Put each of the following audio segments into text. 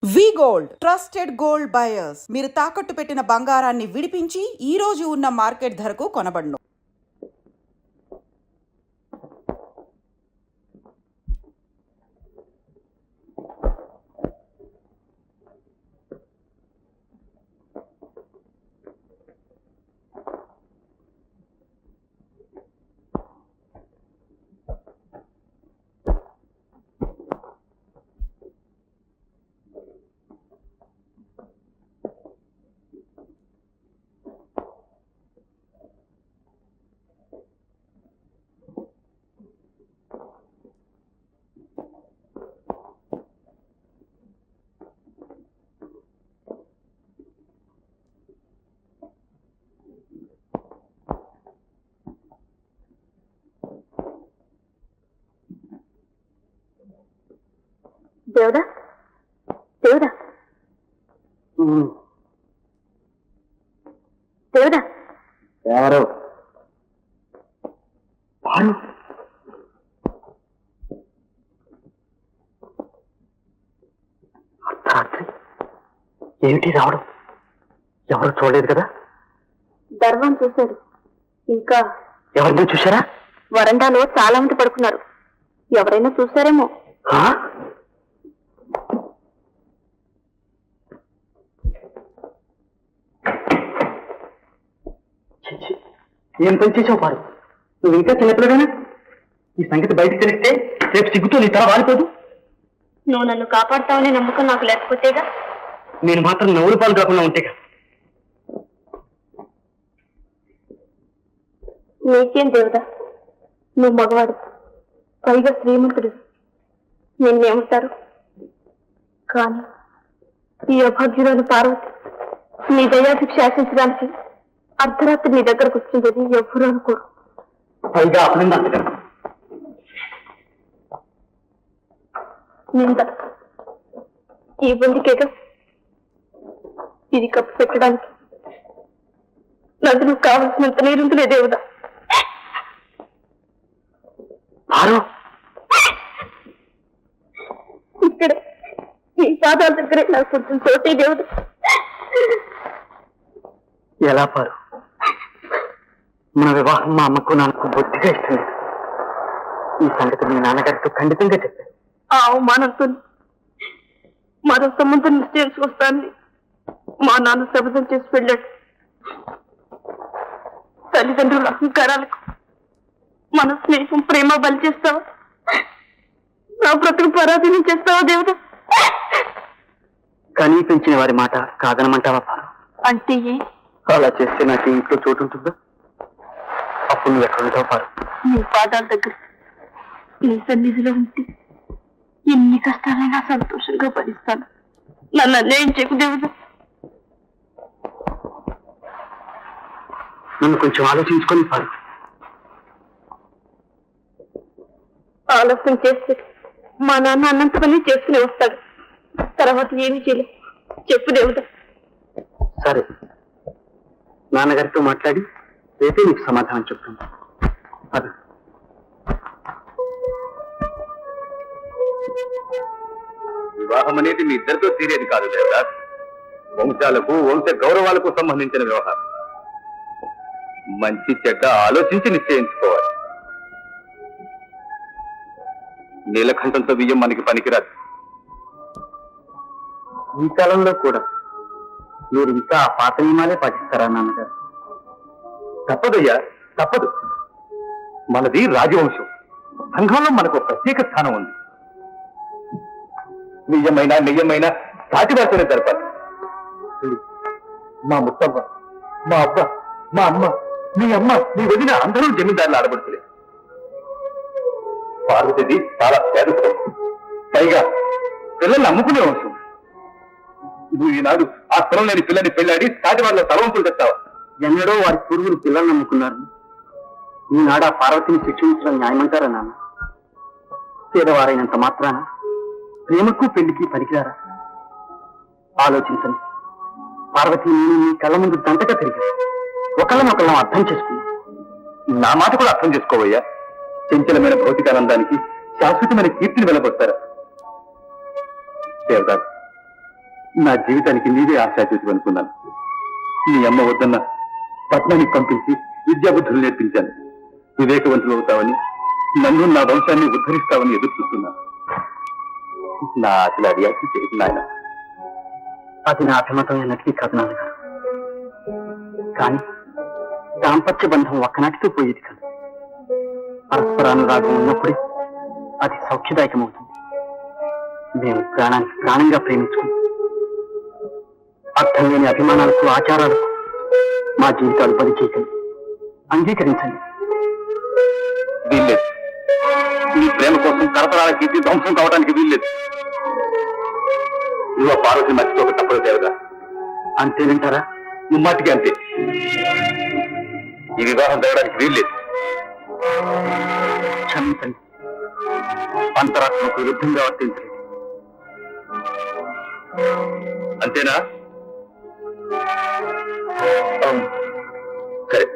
వి gold trusted gold buyers మీరు తాకట్టు పెట్టిన బంగారాన్ని విడిపించి ఈ రోజు ఉన్న మార్కెట్ ధరకు కొనబడును. దేవుడా దేవుడా దేవుడా ఎవరు అర్ధరాత్రి ఏమిటి రావడం? ఎవరు చూడలేదు కదా? దర్వం చూశారు. ఇంకా ఎవరిని చూశారా? వరండాలో చాలా మంది పడుకున్నారు. ఎవరైనా చూశారేమో. ఏం పని చేసావు పారు? నువ్వు ఇంకా చిన్నపిల్లడేనా? ఈ సంగతి బయటకు తెలిస్తే రేపు సిగ్గుతో నీ తల వాలిపోదు. నువ్వు నన్ను కాపాడుతావనే నమ్మకం నాకు లేకపోతేగా. నేను మాత్రం నవ్వులు పాలు కాకుండా ఉంటేగా. నీకేం దేవుడా, నువ్వు మగవాడు, పైగా శ్రీమంతుడు, నిన్నేమంటారు? కానీ ఈ అభాగ్యురాలు పార్వతి నీ దయాశిక్ష ఆశించడానికి అర్ధరాత్రి నీ దగ్గరకు వచ్చిందని ఎవ్వరూ అనుకోరు. పైగా అభినందన నింద ఈ బొందికేగా. ఇది కప్పు పెట్టడానికి నదులు కావలసినంత నీరుందిలే దేవుడా. ఇక్కడ నీ పాదాల దగ్గరే నాకు కొంచెం చోటే దేవుడు. ఎలా పారు? మన వివాహం మా అమ్మకు నాకు బొత్తిగా ఇష్టం లేదు. ఈ సంగతి మీ నాన్నగారితో ఖండితంగా చెప్పాను. ఆ అవమానంతో మరో సంబంధం నిశ్చయించుకొస్తానని మా నాన్న శపథం చేసి వెళ్ళాడు. తల్లిదండ్రుల అహంకారాలకు మన స్నేహం ప్రేమ బలి చేస్తావా? నా బ్రతుకు పరాధీనం చేస్తావా దేవుడు? కానీ పెంచిన వారి మాట కాదనమంటావా పారు? అంటే అలా చేస్తే నాకు ఇంట్లో చోటు ఉంటుందా? అప్పుడు నువ్వు ఎక్కడ ఉంటావు పారు? నీ పాదాల దగ్గర నీ సన్నిధిలో ఉంటే ఎన్ని కష్టాలైనా సంతోషంగా భరిస్తాను. నన్ను అన్యాయం చేయకు దేవుడు. నన్ను కొంచెం ఆలోచించుకొని పారు. ఆలస్యం చేస్తే మా నాన్న అన్నంత పని చేసుకుని వస్తాడు. తర్వాత ఏమి చేయలేదు. చెప్పు దేవుడు. సరే, నాన్నగారితో మాట్లాడి రేపే నీకు సమాధానం చెప్తాను. అది వివాహం అనేది మీ ఇద్దరితో తీరేది కాదు దేవదాస్. వంశాలకు వంశ గౌరవాలకు సంబంధించిన వ్యవహారం. మంచి చెడ్డ ఆలోచించి నిశ్చయించుకోవాలి. నీలకంఠంతో బియ్యం మనకి పనికిరాదు. ఈ కాలంలో కూడా మీరు ఇంకా ఆ పాత నియమాలే పాటిస్తారా నాన్నగారు? తప్పదయ్యా, తప్పదు. మనది రాజవంశం. సంఘంలో మనకు ప్రత్యేక స్థానం ఉంది. నిజమైన నిజమైన సాటివార్తనే జరపాలి. మా ముత్తవ్వ, మా అబ్బ, మా అమ్మ, మీ అమ్మ, మీ వదిన అందరూ జమీందారులు ఆడబడుతులే. పార్వతిది చాలా పేదత్వం. పైగా పిల్లల్ని అమ్ముకునే వంశం. నువ్వు ఈనాడు ఆ స్థలం లేని పిల్లని పెళ్ళాడి సాటి వాళ్ళ తలవంపులు తెస్తావా? ఎన్నడో వారి పూర్వులు పిల్లలు నమ్ముకున్నారు. ఈనాడు ఆ పార్వతిని శిక్షించడం న్యాయమంటారా నాన్న? పేదవారైనంత మాత్రాన ప్రేమకు పెళ్లికి పనికిరారా? ఆలోచించండి. పార్వతి నేను మీ కళ్ళ ముందు దంతగా తిరిగి ఒకళ్ళనొకళ్ళం అర్థం చేసుకున్నాం. నా మాట కూడా అర్థం చేసుకోవయ్యా. చంచలమైన భౌతికానందానికి శాశ్వతమైన కీర్తిని వెలబొస్తారా? దేవదాస్, నా జీవితానికి నీవే ఆశాజ్యోతి అనుకున్నాను. నీ అమ్మ వద్దన్న పట్నానికి పంపించి విద్యాబుద్ధులు నేర్పించాను. వివేకవంతులు అవుతావని, నన్ను నా వంశాన్ని ఉద్ధరిస్తావని ఎదురు చూస్తున్నాను. నా అసలు అది అసలు చేయదు నాయన. అది నా అభిమతమైనట్లే కాదు నాన్నగారు. కానీ దాంపత్య బంధం ఒక్కనాటితో పోయేది కాదు. పరస్పరానురాగం ఉన్నప్పుడే అది సౌఖ్యదాయకమవుతుంది. మేము ప్రాణానికి ప్రాణంగా ప్రేమించుకున్నాం. అర్థం లేని అభిమానాలకు, ఆచారాలకు మా జీవితాలు బలి చేయకండి. అంగీకరించండి. వీల్లేదు. నీ ప్రేమ కోసం తరతరాల కీర్తి ధ్వంసం కావడానికి వీల్లేదు. నువ్వు పార్వతి మర్చిపోక తప్పదు దేవదా. అంతేనంటారా? ముమ్మాటికి అంతే. ఈ వివాహం జరగడానికి వీల్లేదు. క్షమించండి. అంతరాత్మకు విరుద్ధంగా వర్తించండి. అంతేనా? అవును. సరే.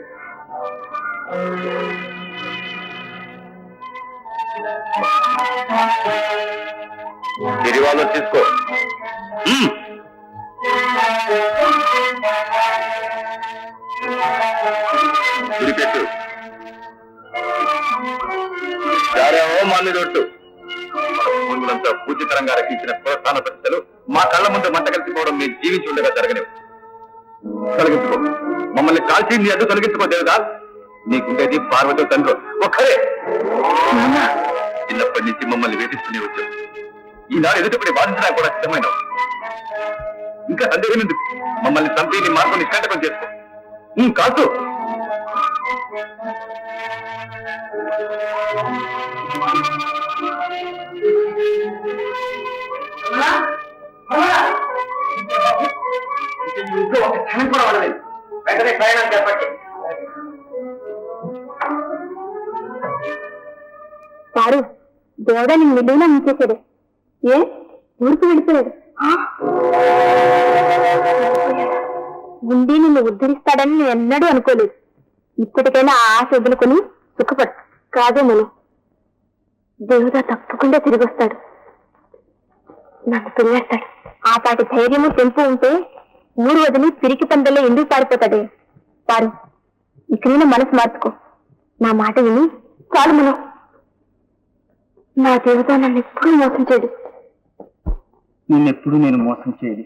తిరివాళ్ళు తీసుకో. గురిపెట్టు. చారేమో మళ్ళీ రొట్టు. మన పూర్వులంతా పూజ్యకరంగా రక్షించిన ప్రోత్సాహన ప్రతిష్టలు మా కళ్ళ ముందు మంట కలిసిపోవడం మేము జీవించి ఉండగా జరగలేవు. తొలగించుకో. మమ్మల్ని కాల్చి నీ అడ్డు తొలగించుకో దేవదా. నీకుండేది పార్వతి తండ్రి ఒక్కరే. చిన్నప్పటి నుంచి మమ్మల్ని వేధిస్తూనే వచ్చావు. ఈనాడు ఎదుటిపడి బాధించడానికి కూడా సిద్ధమైనవు. ఇంకా సందేహం ఎందుకు? మమ్మల్ని చంపి నీ మార్గం నిష్కంటకం చేసుకో. కాదు. ఇంట్లో ఒక క్షణం కూడా వాడలేదు. వెంటనే ప్రయాణం చేపట్టి పారు దేవుడా నేను మిల్లులో ఉంచేసాడు. ఏ ఊరికి వెళ్ళిపోయాడు. ఉండి నిన్ను ఉద్ధరిస్తాడని నేను ఎన్నడూ అనుకోలేదు. ఇప్పటికైనా ఆ ఆశ వదులుకొని సుఖపడు. కాదే మనం దేవుడా తప్పకుండా తిరిగి వస్తాడు. నన్ను పెళ్ళేస్తాడు. ఆ పాటి ధైర్యము తెంపు ఉంటే ఊరు వదిలి పిరికి పందల్లో ఎందుకు పారిపోతాడే? పారు ఇక మనసు మార్చుకో. నా మాట విని చాలు. మనం నా దేవుడా నన్ను ఎప్పుడూ మోసం చేయడు. నిన్నెప్పుడు నేను మోసం చేయదు.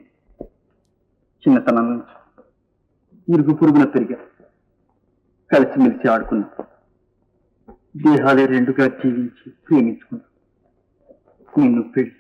చిన్నతనం నుంచి ఇరుగు పురుగున పెరిగా. కలిసిమెలిసి ఆడుకున్నా. దేహాలే రెండుగా జీవించి ప్రేమించుకున్నా. నిన్ను పెళ్లి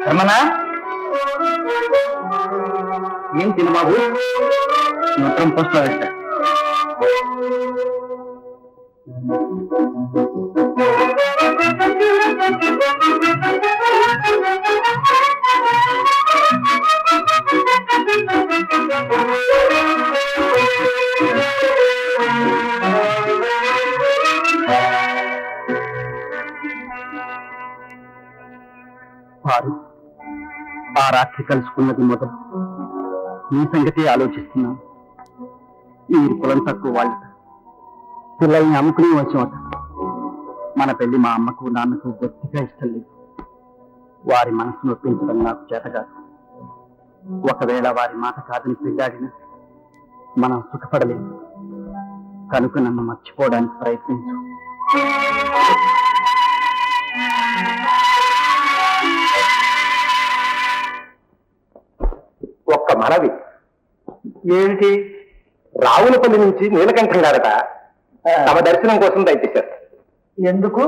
రమణ, ఏం తిను బాబు? మాత్రం పోస్ట్లో వేస్తా. వారు ఆ రాత్రి కలుసుకున్నది మొదలు ఈ సంగతి ఆలోచిస్తున్నాను. మీరు కులం తక్కువ వాళ్ళట. పిల్లల్ని అమ్ముకునే వచ్చామట. మన పెళ్లి మా అమ్మకు నాన్నకు గట్టిగా ఇష్టం లేదు. వారి మనసు నొప్పించడం నాకు చేత కాదు. ఒకవేళ వారి మాట కాదని పెళ్ళాడినా మనం సుఖపడలేదు. కనుక నన్ను మర్చిపోవడానికి ప్రయత్నించు. ఒక్క మనవి. ఏమిటి? రావులపల్లి నుంచి నీలకంఠం గారట తమ దర్శనం కోసం దయచేశారు. ఎందుకు?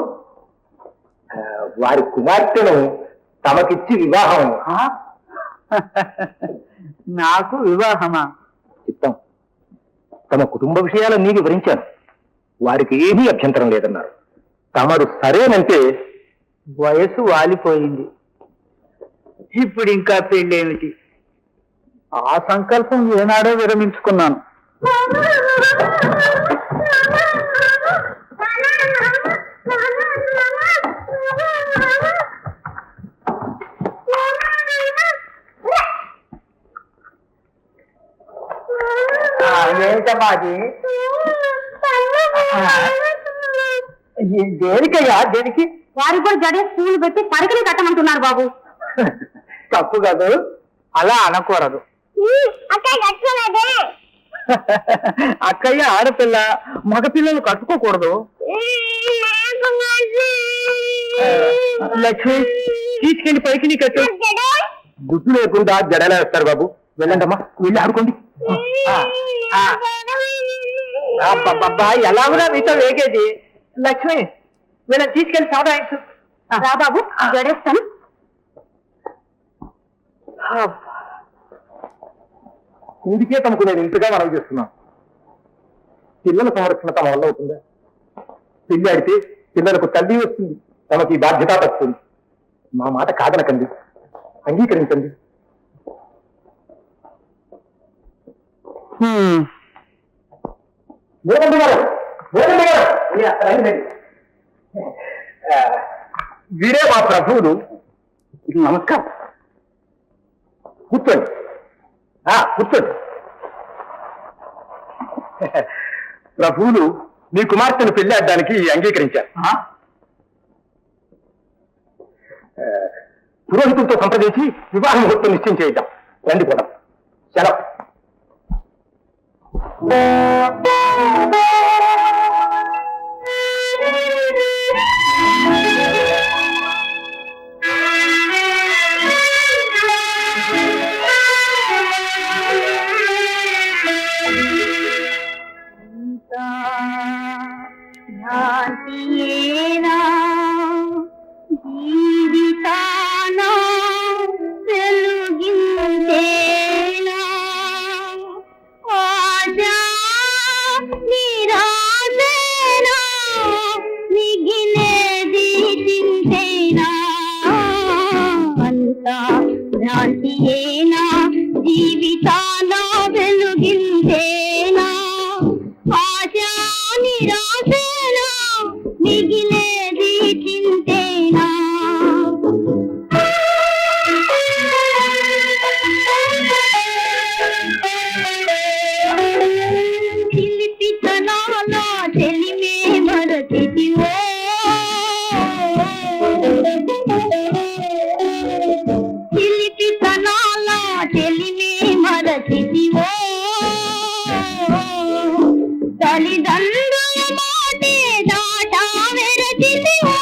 వారి కుమార్తెను తమకిచ్చి వివాహం. నాకు వివాహమా? చిత్తం. తమ కుటుంబ విషయాలన్నీ వివరించాను. వారికి ఏమీ అభ్యంతరం లేదన్నారు. తమరు సరేనంటే వయసు వాలిపోయింది. ఇప్పుడు ఇంకా పెళ్ళేమిటి? ఆ సంకల్పం ఏనాడో విరమించుకున్నాను. ఏంటమ్మా అది? దేనికయ్యా దేనికి? వారికి కూడా జడే స్కూల్ పెట్టి పరికలు కట్టమంటున్నారు బాబు. తప్పు కాదు, అలా అనకూడదు. అక్కయ్య ఆడపిల్ల, మగపిల్లలు కట్టుకోకూడదు. లక్ష్మి తీసుకెళ్లి పైకి నీ కట్టు. గుడ్డు లేకుండా జడలా వేస్తారు బాబు. వెళ్ళండమ్మా, వెళ్ళి ఆడుకోండి. ఎలా కూడా మీతో వేగేది. లక్ష్మి వీళ్ళని తీసుకెళ్లి చదవాయించు. రా బాబు జడేస్తాను. ఇందుకే తమకు నేను ఇంతగా మనవి చేస్తున్నాను. పిల్లల సంరక్షణ తమ వల్ల అవుతుందా? పిల్లి ఆడితే పిల్లలకు తల్లి వస్తుంది, తమకి బాధ్యత వస్తుంది. మా మాట కాదనకండి, అంగీకరించండి. వీరే మా ప్రభువులు. నమస్కారం. కూర్చోండి, కూర్చోండి. ప్రభువులు మీ కుమార్తెను పెళ్లి ఆడడానికి అంగీకరించారు. పురోహితులతో సంప్రదించి వివాహ ముహూర్తం నిశ్చయం చేద్దాం. రండి కూడా. సెలవు. జీవితాన వెలుగిందేనా ఆశా నిరాశేనా మిగిలేది చింతేనా. చిలిపితనాల చెలిమే మరచితివో చిలిపితనాల చెలిమే మరచితివో తల్లిదండ్రుల మాటే దాటా వెరచితివో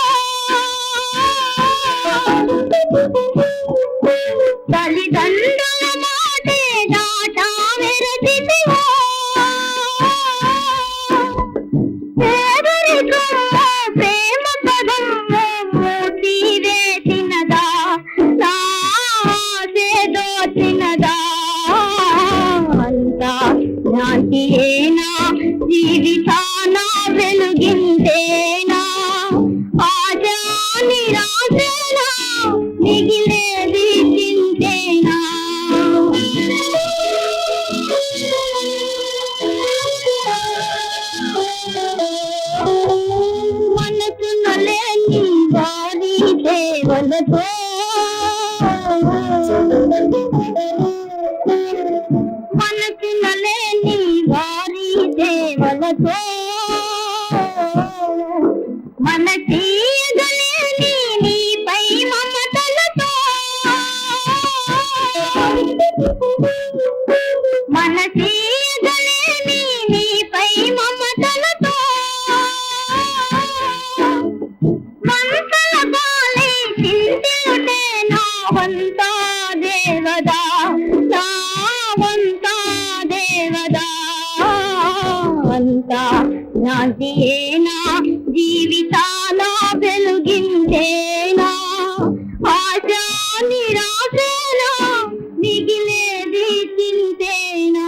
తల్లిదండ్రుల మాటే దాటా వెరచితివో పేదరికమ్మ ప్రేమ పదమ్మ మూర్తి వేసినదా నాసేదోచినదా అంతా శాంతియేనా జీవితాన వెలుగిందేనా ఆశా నిరాశేనా మిగిలేది చింతేనా. మనసున లేని వారి సేవలతో మనసున లేని వారి సేవలతో మన తీయగలేని నీపై మమతలతో మన తీయగలేని నీపై మమతలతో మంతల బాలే చింతిలుటే నా వంతా దేవదా నా వంతా దేవదా అంతా శాంతియేనా జీవితాల వెలుగిందేనా ఆశా నిరాశేనా మిగిలేది చింతేనా.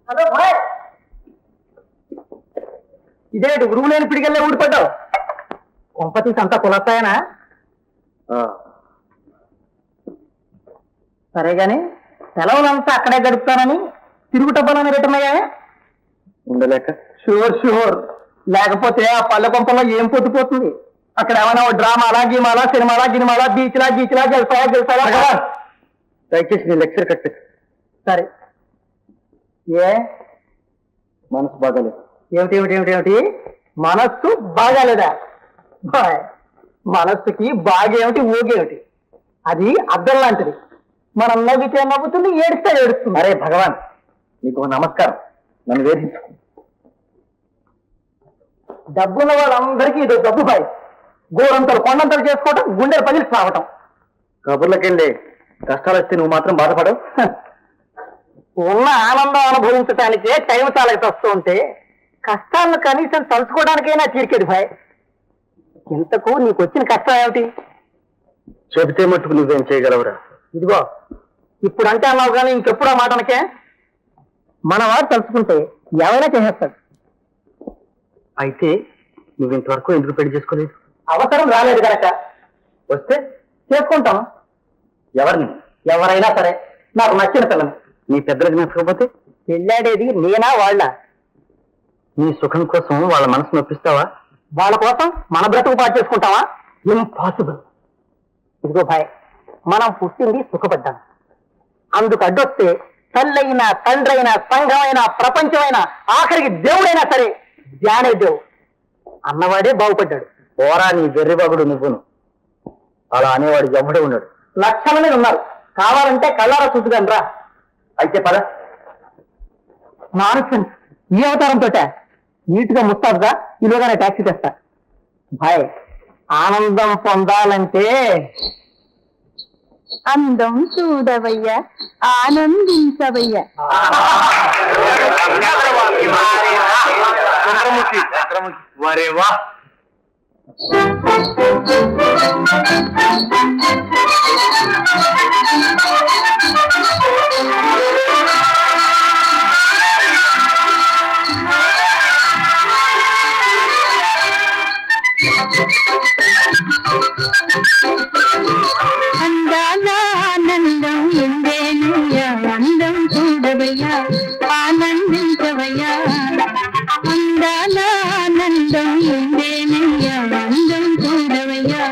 హలో భాయ్, ఇదేంటి ఉరువు లేని పిడిగల్లే ఊడిపడ్డావు? కొంపతీసి అంతా కులస్తాయనా? సరే గాని సెలవులంతా అక్కడే గడుపుతానని తిరుగుటబ్బలని రిటర్న్ అయ్యా ఉండలేక షూర్ లేకపోతే ఆ పల్లె పంపలో ఏం పొద్దుపోతుంది అక్కడ ఏమైనా డ్రామాలా గీమాలా సినిమాలా గినిమాలా బీచ్లా గెలిచాలా దయచేసి నీ లెక్చర్ కట్టు సరే ఏ మనసు బాగాలేదు ఏమిటి మనస్సు బాగాలేదా మనస్సుకి బాగేమిటి ఊగేమిటి అది అద్దం లాంటిది మనం నవ్వితే నవ్వుతుంది ఏడిస్తే ఏడుస్తుంది అరే భగవాన్ నీకు నమస్కారం నన్ను వేధించు డబ్బున్న వాళ్ళందరికీ ఇది డబ్బు బాయ్ గోరంతలు కొండంతలు చేసుకోవటం గుండెలు పగిలి సాగటం కబుర్లకెళ్ళి కష్టాలు వస్తే నువ్వు మాత్రం బాధపడవు ఉన్న ఆనందం అనుభవించడానికే టైం చాలకి వస్తూ ఉంటే కష్టాలను కనీసం తలుచుకోవడానికైనా తీరికేది భాయ్ ఇంతకు నీకు వచ్చిన కష్టం ఏమిటి చెబితే మట్టుకు నువ్వేం చేయగలవురా ఇదిగో ఇప్పుడు అంటే అన్నావు కానీ ఇంకెప్పుడు ఆ మాటనకే మనవాడు తలుచుకుంటే ఎవరైనా చేసేస్తాడు అయితే నువ్వు ఇంతవరకు ఎందుకు పెళ్లి చేసుకోలేదు అవసరం రాలేదు కనుక వస్తే చేసుకుంటాం ఎవరైనా సరే నాకు నచ్చిన పిల్లని నీ పెద్దలకు నచ్చకపోతే పెళ్ళాడేది నేనా వాళ్ళ నీ సుఖం కోసం వాళ్ళ మనసు నొప్పిస్తావా వాళ్ళ కోసం మన బ్రతుకు పాటు చేసుకుంటావా ఇంపాసిబుల్ ఇదిగో భాయ్ మనం పుట్టింది సుఖపడ్డాం అందుకు అడ్డొస్తే తల్లైనా తండ్రైనా సంఘమైనా ప్రపంచమైనా ఆఖరికి దేవుడైనా సరే ధ్యానే దేవు అన్నవాడే బాగుపడ్డాడు ఓరా నీ వెర్రిబాగుడు నువ్వును అలా అనేవాడు ఎవడే ఉన్నాడు లక్షల మీద ఉన్నారు కావాలంటే కళ్ళారా చూసుగాను రా అయితే పద నాన్సెన్స్ ఈ అవతారంతో నీట్ గా ముస్తాబుగా ఇలాగానే ట్యాక్సీ తెస్తా భాయ్ ఆనందం పొందాలంటే అందం చూడవయ్యా ఆనందించవయ్యా వరే వా అందాల ఆనందం ఎందేనయ్యా అందం చూడవయ్యా ఆనందించవయ్యా అందాల ఆనందం ఎందేనయ్యా అందం చూడవయ్యా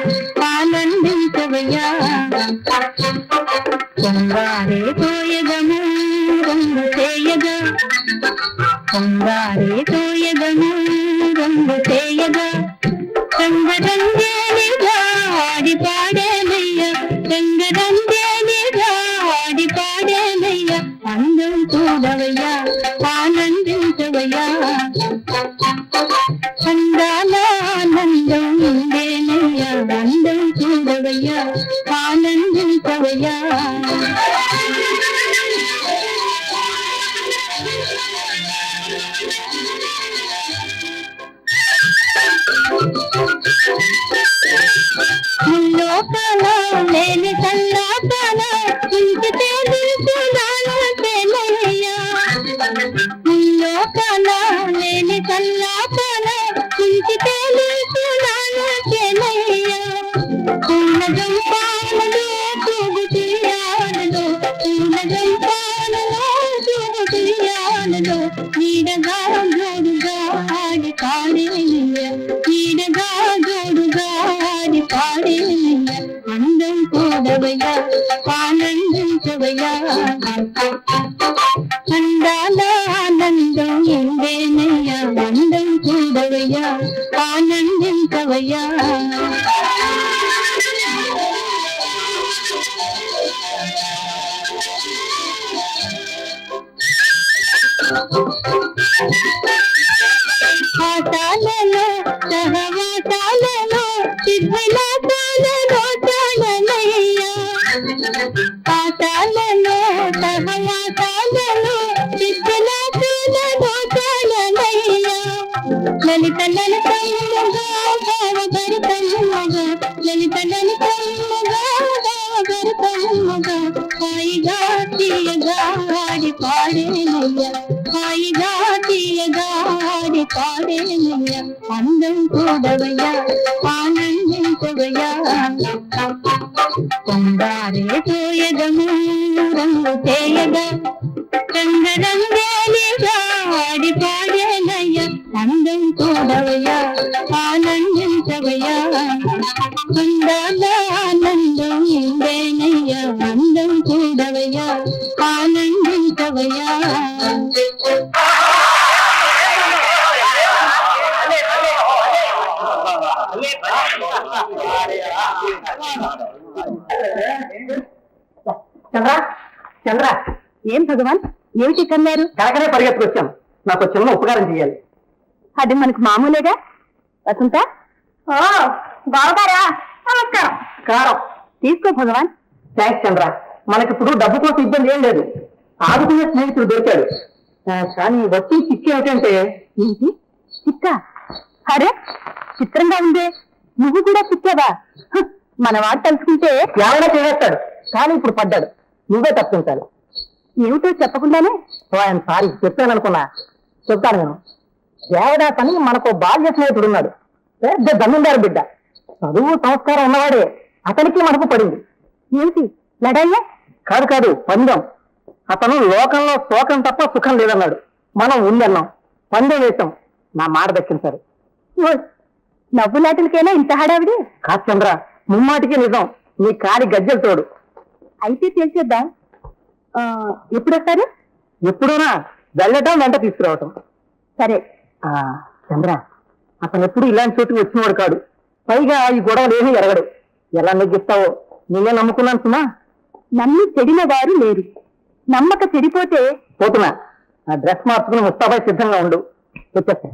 ఆనందించవయ్యా కొంగారే తోయగము రంగు చేయగా కొంగారే తోయగము రంగు చేయగా రంగరంగేనిగా ఆడి పాడేనయ్యా రంగరంగేనిగా ఆడి పాడేనయ్యా అందం చూడవయ్యా ఆనందించవయ్యా అందాల ఆనందం ఉండేనయ్యా అందం చూడవయ్యా ఆనందించవయ్యా ముల్లోకాల లేని సల్లాపాల ఇంటితే నిలుచున్నాను తెలయ్యా ముల్లోకాల లేని సల్లాపాల ఇంటితే నిలుచున్నాను తెలయ్యా పూనగం పాలలో తూగుతీయాలలో పూనగం పాలలో తూగుతీయాలలో నీడగా జోడుగా ఆడి పాడేనయ్యా నీడగా జోడుగా ఆడి పాడేనయ్యా అందం చూడవయ్యా ఆనందించవయ్యా అందాల ఆనందం ఎందేనయ్యా అందం చూడవయ్యా ఆనందించవయ్యా ఆటాలలో సహవాసాలలో సిద్ధిలాసాలలో తాళనయ్యా ఆటాలలో సహవాసాలలో సిద్ధిలాసాలలో తాళనయ్యా లలిత లలితముగా భావభరితముగా లలిత లలితముగా భావభరితముగా హాయిగా తీయగా ఆడి పాడేనయ్యా హాయిగా తీయగా ఆడి పాడేనయ్యా అందం చూడవయ్యా ఆనందించవయ్యా కొండారే తోయగము రంగు చేయగా రంగరంగేలిగా ఆడి పాడేనయ్య అందం చూడవయ్యా ఆనందించవయ్యా కొండాల ఆనందం ఇందేనయ్యా అందం చూడవయ్యా ఆనందించవయ్యా. చంద్ర చంద్ర ఏం భగవాన్ ఏమిటి కన్నారు? కాకనే పరిగెత్తుకొచ్చాను. నాకు ఒక చిన్న ఉపకారం చేయాలి. అది మనకు మామూలేగా. వసంత బావగారా నమస్కారం. కారం తీసుకో భగవాన్. థ్యాంక్స్ చంద్ర. మనకిప్పుడు డబ్బు కోసం ఇబ్బంది ఏం లేదు. ఆదుకునే స్నేహితుడు దొరికాడు. కానీ వచ్చి చిక్కి ఏమిటంటే ఏంటి చిక్క? అరే చిత్రంగా ఉందే, నువ్వు కూడా చిక్కావా? మన వాడు తలుచుకుంటే ఎవరైనా చేసేస్తాడు. కానీ ఇప్పుడు పడ్డాడు. నువ్వే తప్పించాలి. ఏమిటో చెప్పకుండానే. ఆయన సారీ చెప్పాననుకున్నా. చెప్తాను నేను. దేవదాస్ అని మనకు బాల్య స్నేహితుడు ఉన్నాడు. పెద్ద జమీందారు బిడ్డ. చదువు సంస్కారం ఉన్నవాడే. అతనికి మనకు పడింది. ఏమిటి లడాయ్యా? కాదు కాదు, పందెం. అతను లోకంలో శోకం తప్ప సుఖం లేదన్నాడు. మనం ఉందన్నాం. పందెం వేశాం. నా మాట దక్కించారు. నవ్వులాటలకైనా ఇంత హడావిడి? కాదు చంద్ర, ముమ్మాటికి నిజం. నీ కాలి గజ్జలు తోడు. అయితే తెలిసేద్దాం. ఎప్పుడు వస్తారు? ఎప్పుడైనా వెళ్ళటం వెంట తీసుకురావటం. సరే. చంద్ర, అతను ఎప్పుడు ఇలాంటి చోటుకు వచ్చినవాడు కాడు. పైగా ఈ గొడవలు ఏమీ ఎరగడు. ఎలా నెగ్గిస్తావో నేనే నమ్ముకున్నాను సుమా. నమ్మి చెడిన వారు లేరు. నమ్మక చెడిపోతే పోతున్నా. ఆ డ్రెస్ మార్చుకుని ముస్తాబై సిద్ధంగా ఉండు. వచ్చేస్తా.